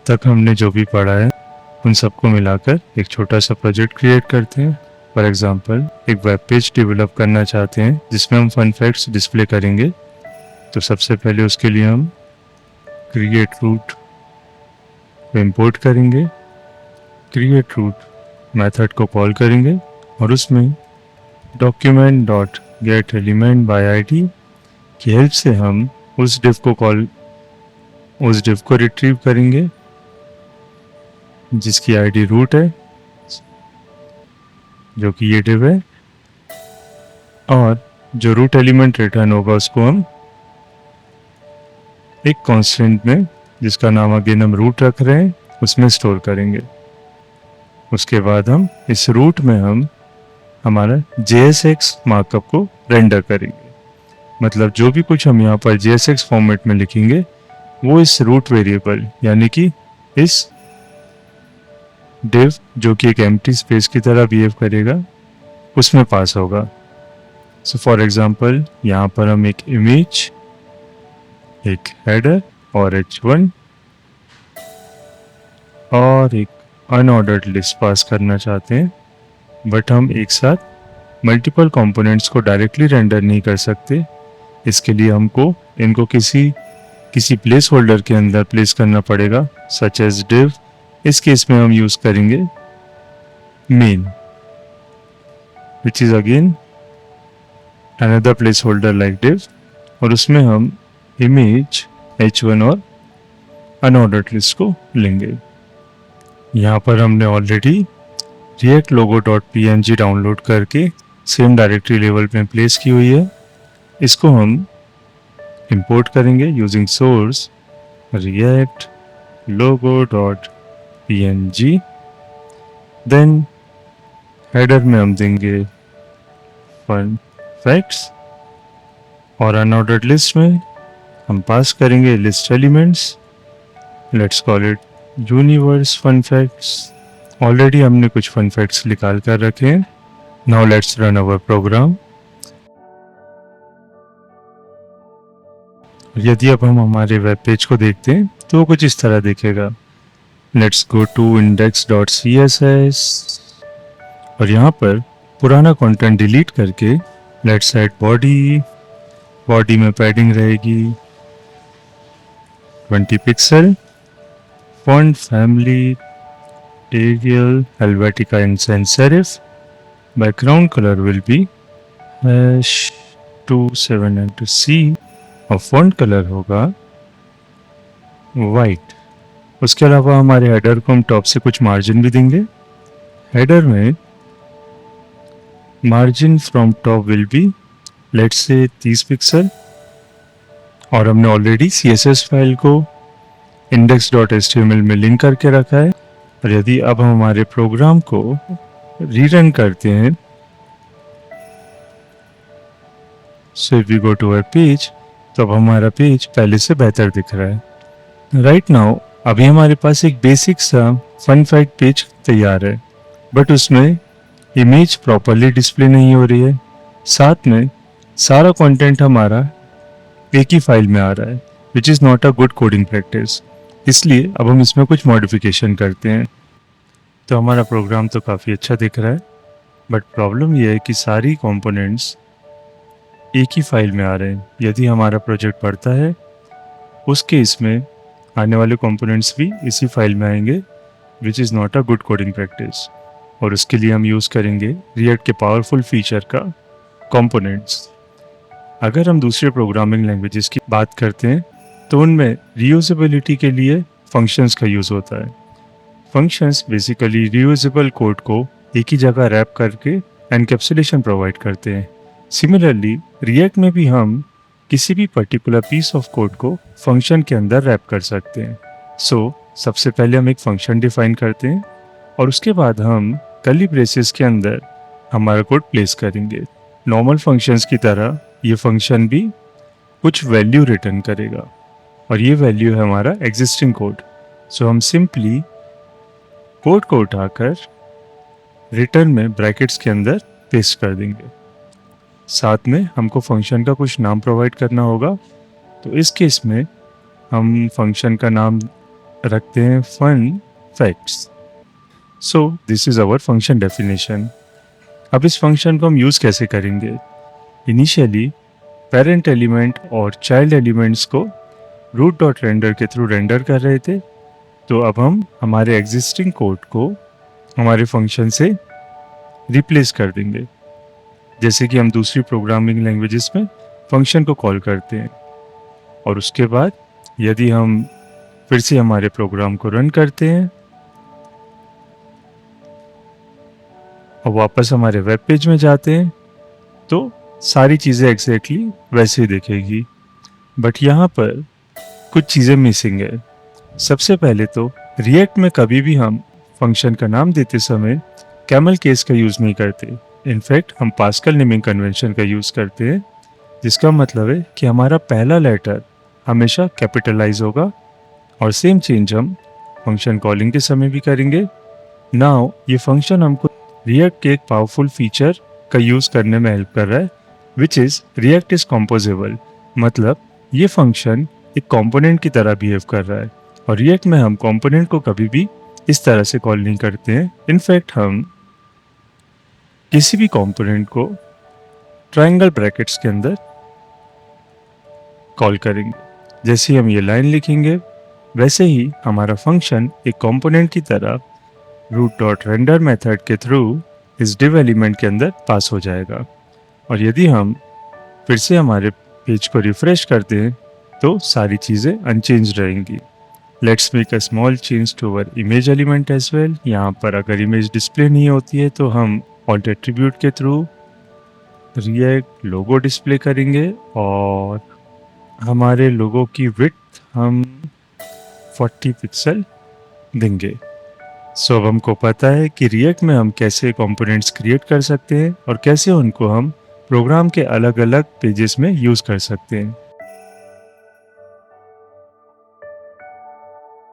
तक हमने जो भी पढ़ा है उन सबको मिलाकर एक छोटा सा प्रोजेक्ट क्रिएट करते हैं। फॉर एग्जांपल एक वेब पेज डेवलप करना चाहते हैं जिसमें हम फन फैक्ट्स डिस्प्ले करेंगे। तो सबसे पहले उसके लिए हम क्रिएट रूट को इंपोर्ट करेंगे। क्रिएट रूट मेथड को कॉल करेंगे और उसमें document dot gate element by ID की हेल्प से हम उस डिव को रिट्रीव करेंगे जिसकी आईडी रूट है, जो कि ये डिव है। और जो रूट एलिमेंट रिटर्न होगा उसको हम एक कांस्टेंट में, जिसका नाम अगेन हम रूट रख रहे हैं, उसमें स्टोर करेंगे। उसके बाद हम इस रूट में हम हमारा JSX मार्कअप को रेंडर करेंगे। मतलब जो भी कुछ हम यहाँ पर JSX फॉर्मेट में लिखेंगे वो इस रूट वेरिएबल यानी कि इस डिव जो कि एक एम्प्टी स्पेस की तरह बिहेव करेगा उसमें पास होगा। सो फॉर एग्जांपल यहाँ पर हम एक इमेज, एक हेडर और h1 और एक अनऑर्डर्ड लिस्ट पास करना चाहते हैं, बट हम एक साथ मल्टीपल कंपोनेंट्स को डायरेक्टली रेंडर नहीं कर सकते। इसके लिए हमको इनको किसी प्लेस होल्डर के अंदर प्लेस करना पड़ेगा, सच एज डिव। इस केस में हम यूज करेंगे main, which is again another place holder like div, और उसमें हम इमेज h1 और अनऑर्डर्ड लिस्ट को लेंगे। यहाँ पर हमने already React logo dot png download करके सेम डायरेक्टरी लेवल में प्लेस की हुई है। इसको हम इंपोर्ट करेंगे using source React logo dot png। Then header में हम देंगे फन फैक्ट्स और अनऑर्डर्ड लिस्ट में हम पास करेंगे list elements. Let's call it universe fun facts. Already हमने कुछ फन फैक्ट्स निकाल कर रखे हैं। Now let's run our program. यदि अब हम हमारे वेब पेज को देखते हैं तो वो कुछ इस तरह दिखेगा। लेट्स गो टू index.css और यहाँ पर पुराना कंटेंट डिलीट करके लेट्स ऐड बॉडी में पैडिंग रहेगी 20 pixel, font family Arial Helvetica and sans serif, background colour will be #27C और फॉन्ट कलर होगा वाइट। उसके अलावा हमारे हेडर को हम टॉप से कुछ मार्जिन भी देंगे। हेडर में margin from top will be let's say 30 pixel, और हमने ऑलरेडी CSS फाइल को index.html में लिंक करके रखा है। और यदि अब हम हमारे प्रोग्राम को रीरन करते हैं, so if we go to our page, तो अब हमारा पेज पहले से बेहतर दिख रहा है। राइट नाउ अभी हमारे पास एक बेसिक सा फन फैक्ट पेज तैयार है, बट उसमें इमेज प्रॉपरली डिस्प्ले नहीं हो रही है। साथ में सारा कंटेंट हमारा एक ही फाइल में आ रहा है, which is not a good coding practice. इसलिए अब हम इसमें कुछ मॉडिफिकेशन करते हैं। तो हमारा प्रोग्राम तो काफ़ी अच्छा दिख रहा है, बट प्रॉब्लम यह है कि सारी कंपोनेंट्स एक ही फाइल में आ रहे हैं। यदि हमारा प्रोजेक्ट बढ़ता है उस केस में आने वाले कंपोनेंट्स भी इसी फाइल में आएंगे, which is not a good coding practice. और उसके लिए हम यूज़ करेंगे रिएक्ट के पावरफुल फीचर का कंपोनेंट्स। अगर हम दूसरे प्रोग्रामिंग लैंग्वेजेस की बात करते हैं तो उनमें रीयूजेबिलिटी के लिए फंक्शंस का यूज़ होता है। फंक्शंस बेसिकली रीयूजेबल कोड को एक ही जगह रैप करके एनकैप्सुलेशन प्रोवाइड करते हैं। सिमिलरली रिएक्ट में भी हम किसी भी पर्टिकुलर पीस ऑफ कोड को फंक्शन के अंदर रैप कर सकते हैं। सो सबसे पहले हम एक फंक्शन डिफाइन करते हैं और उसके बाद हम कर्ली ब्रेसेस के अंदर हमारा कोड प्लेस करेंगे। नॉर्मल फंक्शंस की तरह ये फंक्शन भी कुछ वैल्यू रिटर्न करेगा और ये वैल्यू है हमारा एग्जिस्टिंग कोड। सो हम सिंपली कोड को उठाकर रिटर्न में ब्रैकेट्स के अंदर पेस्ट कर देंगे। साथ में हमको फंक्शन का कुछ नाम प्रोवाइड करना होगा, तो इस केस में हम फंक्शन का नाम रखते हैं fun facts. So this is our function definition. अब इस फंक्शन को हम यूज़ कैसे करेंगे? इनिशियली पेरेंट एलिमेंट और चाइल्ड एलिमेंट्स को रूट डॉट रेंडर के थ्रू रेंडर कर रहे थे, तो अब हम हमारे एग्जिस्टिंग कोड को हमारे फंक्शन से रिप्लेस कर देंगे, जैसे कि हम दूसरी प्रोग्रामिंग लैंग्वेजेस में फंक्शन को कॉल करते हैं। और उसके बाद यदि हम फिर से हमारे प्रोग्राम को रन करते हैं और वापस हमारे वेब पेज में जाते हैं, तो सारी चीज़ें एग्जैक्टली वैसे ही दिखेगी। बट यहाँ पर कुछ चीज़ें मिसिंग है। सबसे पहले तो रिएक्ट में कभी भी हम फंक्शन का नाम देते समय कैमल केस का यूज़ नहीं करते। इनफैक्ट हम पास्कल नेमिंग कन्वेंशन का यूज़ करते हैं, जिसका मतलब है कि हमारा पहला लेटर हमेशा कैपिटलाइज होगा। और सेम चेंज हम फंक्शन कॉलिंग के समय भी करेंगे। नाउ ये फंक्शन हमको रिएक्ट के एक पावरफुल फीचर का यूज़ करने में हेल्प कर रहा है, विच इज़ रिएक्ट इज़ कॉम्पोजेबल। मतलब ये फंक्शन एक कंपोनेंट की तरह बिहेव कर रहा है, और रिएक्ट में हम कंपोनेंट को कभी भी इस तरह से कॉल नहीं करते हैं। इनफैक्ट हम किसी भी कंपोनेंट को ट्रायंगल ब्रैकेट्स के अंदर कॉल करेंगे। जैसे ही हम ये लाइन लिखेंगे, वैसे ही हमारा फंक्शन एक कंपोनेंट की तरह रूट डॉट रेंडर मेथड के थ्रू इस div एलिमेंट के अंदर पास हो जाएगा। और यदि हम फिर से हमारे पेज को रिफ्रेश करते हैं, तो सारी चीज़ें अनचेंज रहेंगी। Let's make a small change to our image element as well. यहाँ पर अगर इमेज डिस्प्ले नहीं होती है, तो हम ऑल्ट एट्रीब्यूट के थ्रू रिएक्ट लोगो डिस्प्ले करेंगे, और हमारे लोगो की विड्थ हम 40 पिक्सल देंगे। सो अब हमको पता है कि रिएक्ट में हम कैसे कंपोनेंट्स क्रिएट कर सकते हैं और कैसे उनको हम प्रोग्राम के अलग अलग पेजेस में यूज़ कर सकते हैं।